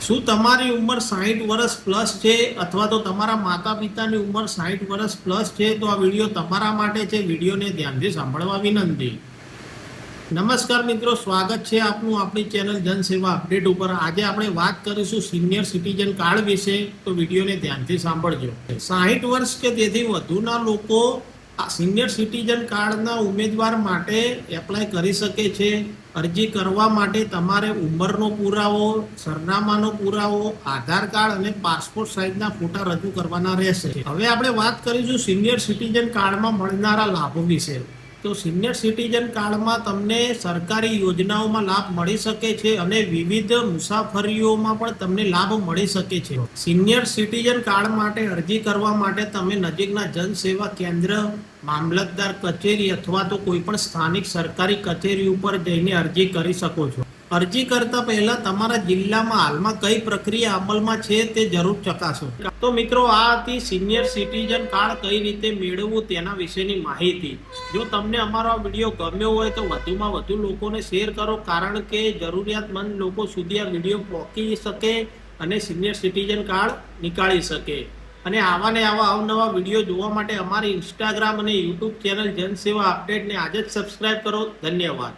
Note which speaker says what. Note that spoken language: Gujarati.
Speaker 1: શું તમારી ઉંમર 60 વર્ષ પ્લસ છે અથવા તો તમારા માતા પિતાની ઉંમર 60 વર્ષ પ્લસ છે તો આ વિડીયો તમારા માટે છે. વિડીયોને ધ્યાનથી સાંભળવા વિનંતી. નમસ્કાર મિત્રો, સ્વાગત છે આપનું આપણી ચેનલ જનસેવા અપડેટ ઉપર. આજે આપણે વાત કરીશું સિનિયર સિટીઝન કાર્ડ વિશે, તો વિડીયોને ધ્યાનથી સાંભળજો. 60 વર્ષ કે તેથી વધુના લોકો આ સિનિયર સિટીઝન કાર્ડના ઉમેદવાર માટે એપ્લાય કરી શકે છે. અરજી કરવા માટે તમારે ઉંમરનો પુરાવો, સરનામાનો પુરાવો, આધાર કાર્ડ અને પાસપોર્ટ સાઇઝના ફોટા રજૂ કરવાના રહેશે. હવે આપણે વાત કરીશું સિનિયર સિટીઝન કાર્ડમાં મળનારા લાભો વિશે. તો સિનિયર સિટીઝન કાર્ડમાં તમને સરકારી યોજનાઓમાં લાભ મળી શકે છે અને વિવિધ મુસાફરીઓમાં પણ તમને લાભ મળી શકે છે. સિનિયર સિટીઝન કાર્ડ માટે અરજી કરવા માટે તમે નજીકના જનસેવા કેન્દ્ર, મામલતદાર કચેરી અથવા તો કોઈ પણ સ્થાનિક સરકારી કચેરી ઉપર જઈને અરજી કરી શકો છો. અરજી કરતા પહેલા તમારા જિલ્લામાં હાલમાં કઈ પ્રક્રિયા અમલમાં છે તે જરૂર ચકાસો. તો મિત્રો, આ હતી સિનિયર સિટીઝન કાર્ડ કઈ રીતે મેળવવું તેના વિશેની માહિતી. જો તમને અમારો આ વિડીયો ગમ્યો હોય તો વધુમાં વધુ લોકોને શેર કરો, કારણ કે જરૂરિયાતમંદ લોકો સુધી આ વિડીયો પહોંચી શકે અને સિનિયર સિટીઝન કાર્ડ નીકાળી શકે. અને આવા ને આવા અવનવા વિડીયો જોવા માટે અમારી ઇન્સ્ટાગ્રામ અને યુટ્યુબ ચેનલ જનસેવા અપડેટને આજે જ સબસ્ક્રાઇબ કરો. ધન્યવાદ.